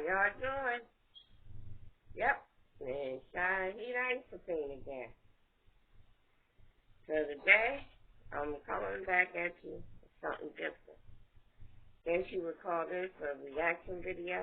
y'all doing? Yep. And Shine Heat Ice Pain again. So today, I'm coming back at you with something different. Guess you would call this a reaction video.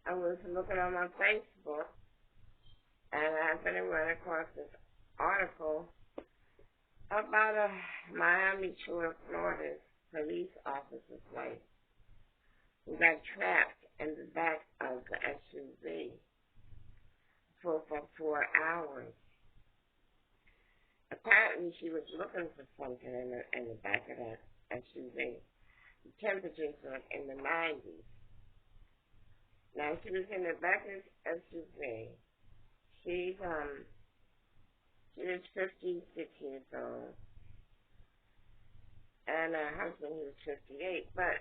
I was looking on my Facebook, and I happened to run across this article about a Miami Shore, Florida police officer's wife who got trapped in the back of the SUV for 4 hours. Apparently, she was looking for something in the back of the SUV. The temperatures were in the 90s. Now, she was in the back of the SUV. She was 56 years old. And her husband, he was 58. But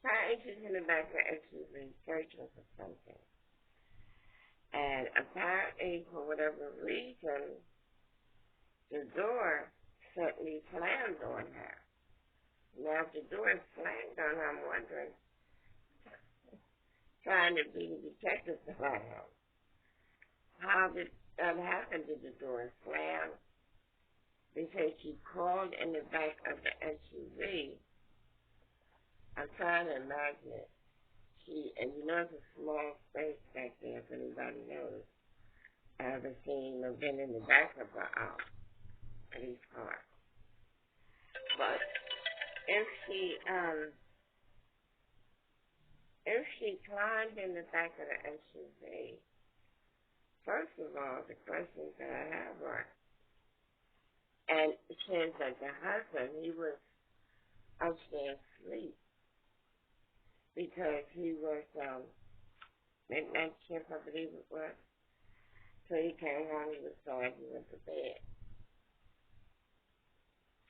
apparently, she's in the back of the SUV searching for something. And apparently, for whatever reason, the door suddenly slammed on her. Now, if the door slammed on her, I'm wondering, trying to be the detective that I am, how did that happen? Did the door slam? They say she crawled in the back of the SUV. I'm trying to imagine it. And you know, it's a small space back there, if anybody knows. I haven't seen or been in the back of a police car. But if she climbed in the back of the SUV, first of all, the questions that I have are, and it says that the husband, he was upstairs asleep because he was midnight shift, I believe it was. So he came home, he was tired, he went to bed.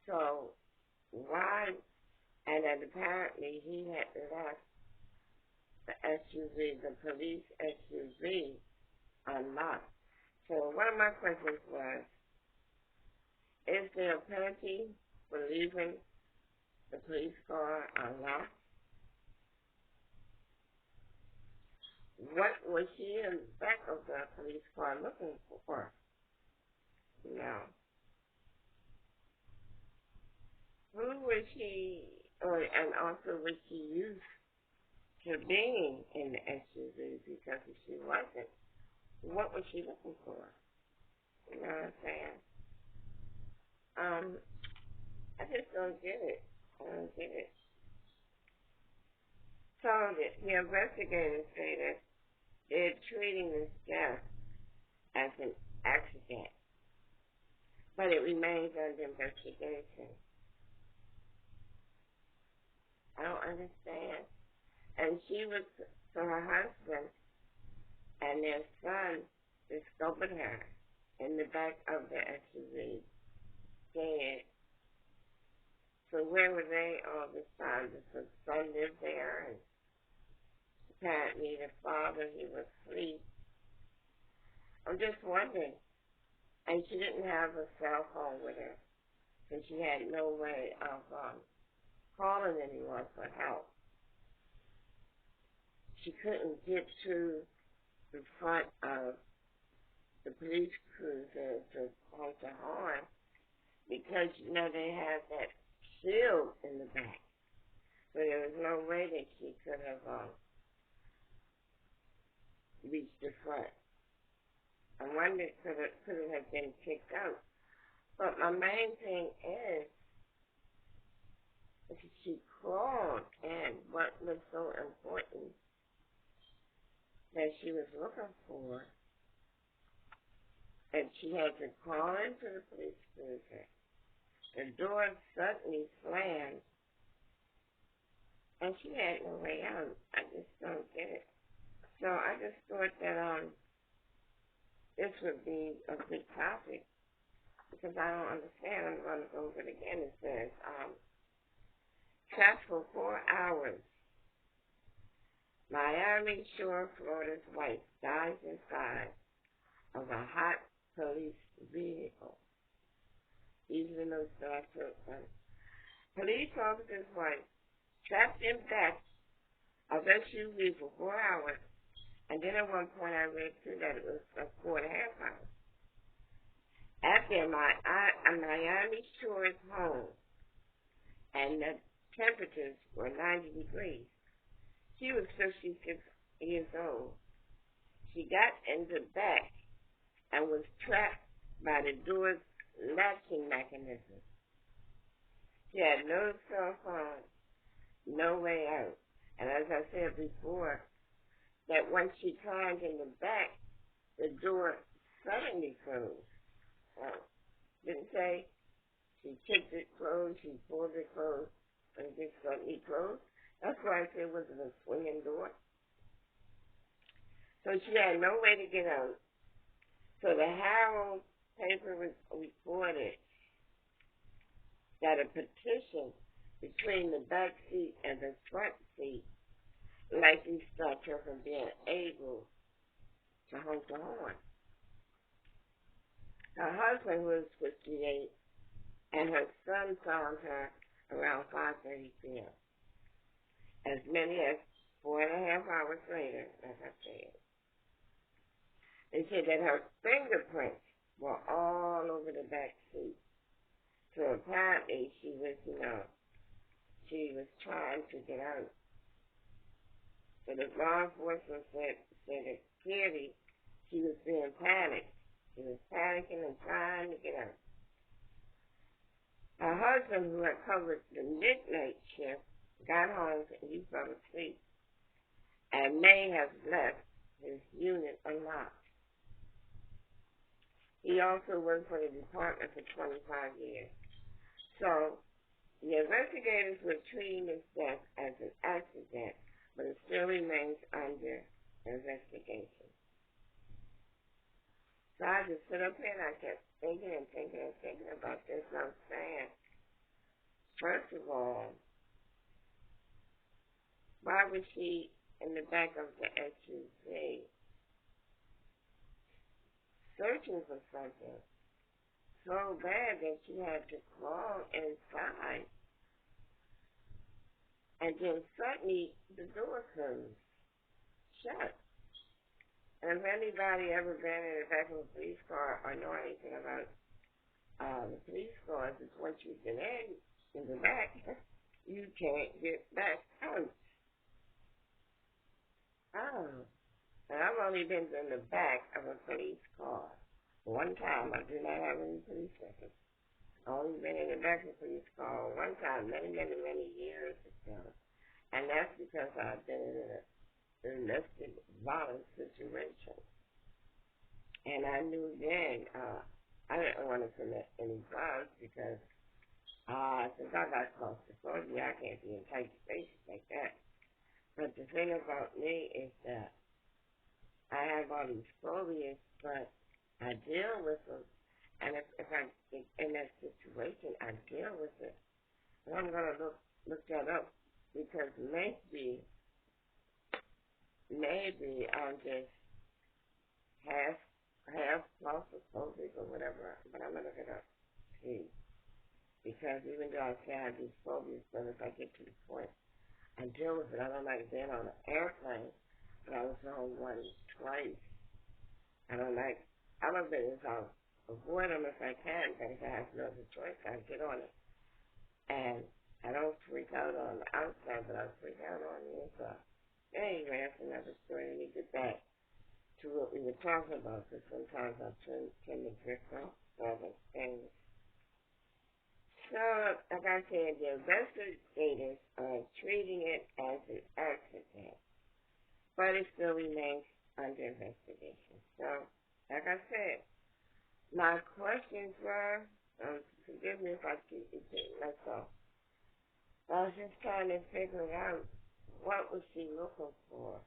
So why? And then apparently he had left the SUV, the police SUV, unlocked. So one of my questions was, is there a penalty for leaving the police car unlocked? What was she in the back of the police car looking for? No. Who was she, and also was she used to being in the SUV? Because if she wasn't, what was she looking for? You know what I'm saying? I just don't get it. I don't get it. So the investigators say that they're treating this death as an accident, but it remains under investigation. I don't understand. And she was, so her husband and their son discovered her in the back of the SUV, dead. So where were they all this time? The son lived there, and apparently the father, he was asleep. I'm just wondering. And she didn't have a cell phone with her, so she had no way of calling anyone for help. She couldn't get to the front of the police cruiser to honk the horn because, you know, they had that shield in the back. So there was no way that she could have reached the front. I wonder, could it have been kicked out? But my main thing is, she crawled, and what was so important that she was looking for, and she had to crawl into the police cruiser. The door suddenly slammed, and she had no way out. I just don't get it. So I just thought that this would be a good topic, because I don't understand. I'm going to go over it again. It says, trapped for 4 hours. Miami Shore, Florida's wife dies inside of a hot police vehicle. These are the notes that I took. Police officer's wife trapped in back of SUV for 4 hours. And then at one point I read too that it was 4.5 hours. After a Miami Shores home and the temperatures were 90 degrees. She was 56 years old. She got in the back and was trapped by the door's latching mechanism. She had no cell phone, no way out. And as I said before, that once she climbed in the back, the door suddenly closed. Didn't say she kicked it closed, she pulled it closed, and it just suddenly closed. That's why I said it wasn't a swinging door. So she had no way to get out. So the Herald paper reported that a partition between the back seat and the front seat likely stopped her from being able to honk the horn. Her husband was 58, and her son found her around 5:30 p.m. As many as 4.5 hours later, as I said. They said that her fingerprints were all over the back seat. So apparently she was trying to get out. So the law enforcement said that clearly she was being panicked. She was panicking and trying to get out. Her husband, who had covered the midnight shift, got home and he fell asleep and may have left his unit unlocked. He also worked for the department for 25 years. So the investigators were treating this death as an accident, but it still remains under investigation. So I just sit up here and I kept thinking about this, and I'm saying, first of all, why was she in the back of the SUV searching for something so bad that she had to crawl inside? And then suddenly the door closed shut. And if anybody ever been in the back of a police car or know anything about the police cars, it's once you get in the back, you can't get back out. Oh. And I've only been in the back of a police car. One time, I did not have any police records. I've only been in the back of a police car one time, many years ago. And that's because I've been in a domestic violence situation. And I knew then I didn't want to commit any crimes because since I got claustrophobia, I can't be in tight spaces like that. But the thing about me is that I have all these phobias, but I deal with them. And if I get in that situation, I deal with it. And I'm going to look that up because maybe I'm just half claustrophobic or whatever, but I'm going to look it up, see. Because even though I say I have these phobias, but if I get to the point, I deal with it. I don't like being on an airplane, but I was on one twice. I don't business, I'll avoid them if I can, but if I have no other choice, I'll get on it. And I don't freak out on the outside, but I freak out on the inside. Anyway, that's another story. Let me get back to what we were talking about, because sometimes I tend to drift off other things. So, like I said, the investigators are treating it as an accident, but it still remains under investigation. So, like I said, my questions were, forgive me if I keep repeating myself, I was just trying to figure out what was she looking for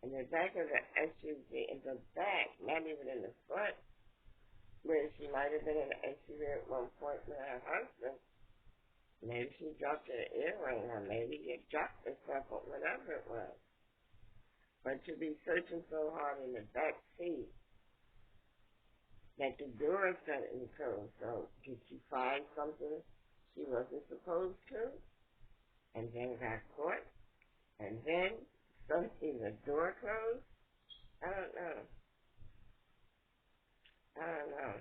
in the back of the SUV, in the back, not even in the front, where she might have been in the SUV at one point with her husband. Maybe she dropped her earring, or maybe it dropped herself, or whatever it was. But to be searching so hard in the back seat that the door suddenly closed. So did she find something she wasn't supposed to, and then got caught? And then something, the door closed? I don't know. I don't know.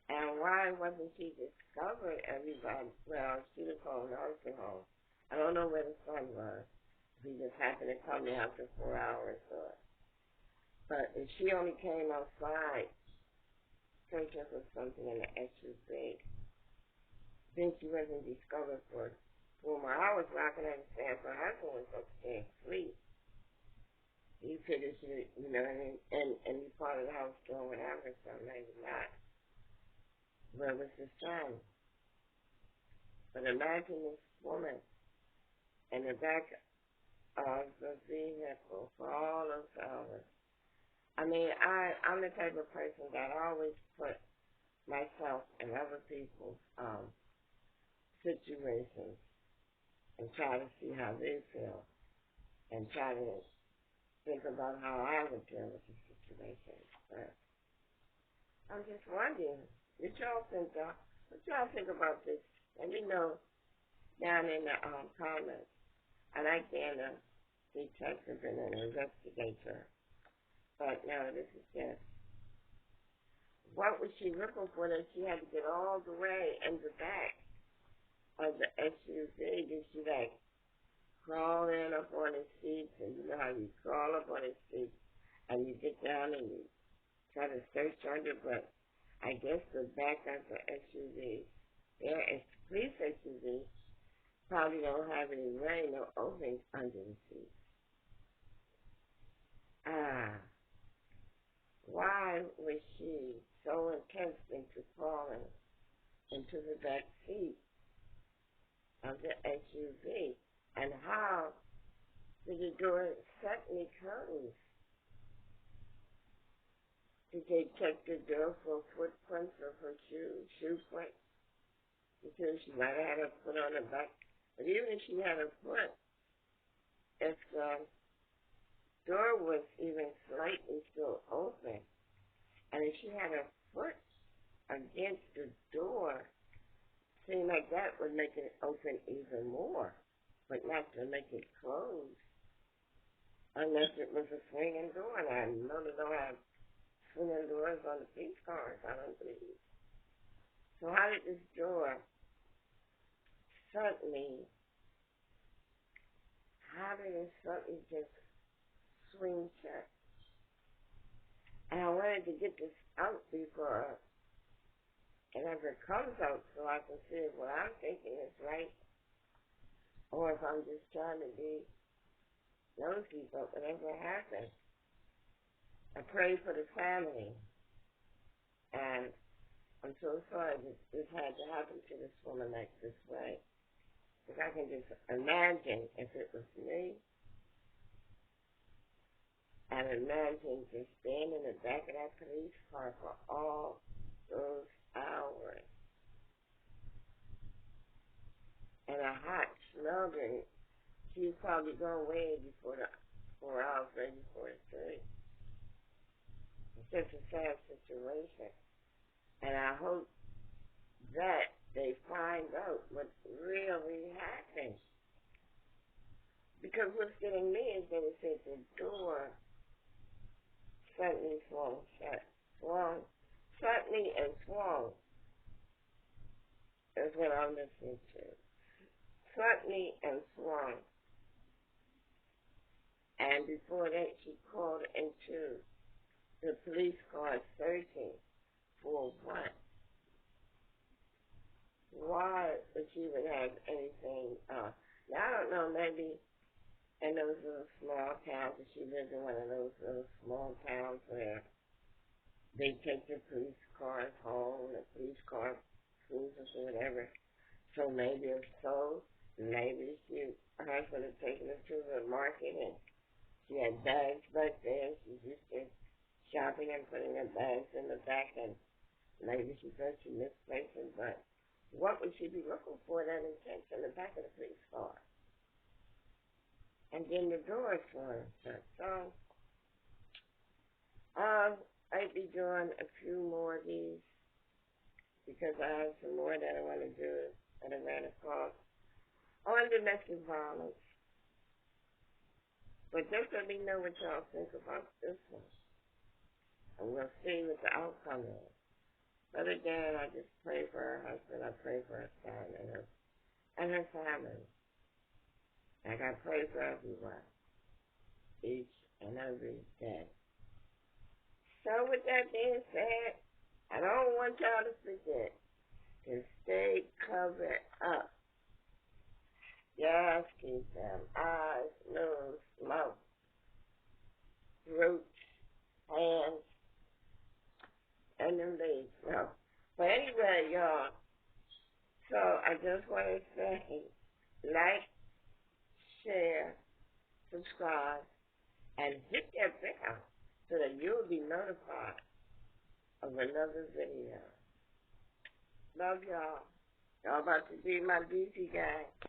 And why wasn't she discovered? Everybody, well, she was called nursing home. I don't know where the son was. He just happened to come there after 4 hours. But if she only came outside searching for something in the SUV, then she wasn't discovered for 4 more hours. Well, I can understand if her husband was upstairs asleep. He figured she, and be part of the house doing whatever, so maybe not. Where was the son? But imagine this woman in the back of the vehicle for all those hours. I mean, I'm the type of person that always put myself in other people's situations and try to see how they feel and try to think about how I would deal with the situation. But I'm just wondering, what y'all think about this? Let me know down in the comments. I like being a detective and an investigator. But no, this is just, what was she looking for that she had to get all the way in the back of the SUV? Did she crawl in up on the seats? And you know how you crawl up on the seats and you get down and you try to search under, but I guess the back of the SUV, there is police SUV, probably don't have any rain or openings under the seat. Why was she so intense into crawling into the back seat of the SUV? And how did the door suddenly close? Did they check the door for footprints of her shoe print? Because she might have had her foot on the back. But even if she had her foot, if the door was even slightly still open, and if she had her foot against the door, seemed like that would make it open even more, but not to make it close, unless it was a swinging door. And I know they don't have swinging doors on the police cars, I don't believe. So how did this door suddenly just swing shut? And I wanted to get this out before it ever comes out so I can see if what I'm thinking is right or if I'm just trying to be nosy. But whatever happened, I pray for the family. And I'm so sorry that this had to happen to this woman like this way. Because I can just imagine if it was me, and imagine just being in the back of that police car for all those hours. And a hot smoldering, she was probably going way before the 4 hours, right before the 3. It's such a sad situation. And I hope that they find out what really happened. Because what's getting me is that it said the door suddenly swung shut. Suddenly and swung is what I'm listening to. Suddenly and swung. And before that, she called into the police car searching for what? Why would she even have anything? Now, I don't know, maybe in those little small towns, if she lives in one of those little small towns where they take the police cars home, the police car cruisers or whatever. So maybe if so, maybe her husband had taken her to the market and she had bags back there. She's used to shopping and putting her bags in the back, and maybe she thought she misplaced them, but what would she be looking for that intense in the back of the police car? And then the doors were shut. So, I'd be doing a few more of these because I have some more that I want to do that I ran across on domestic violence. But just let me know what y'all think about this one. And we'll see what the outcome is. But again, I just pray for her husband. I pray for her son and her family. Like I pray for everyone, each and every day. So with that being said, I don't want y'all to forget to stay covered up. Yes, keep them eyes, nose, mouth, throat, hands, and them legs. No. But anyway, y'all, so I just want to say, like, share, subscribe, and hit that bell so that you'll be notified of another video. Love y'all. Y'all about to be my beauty guy.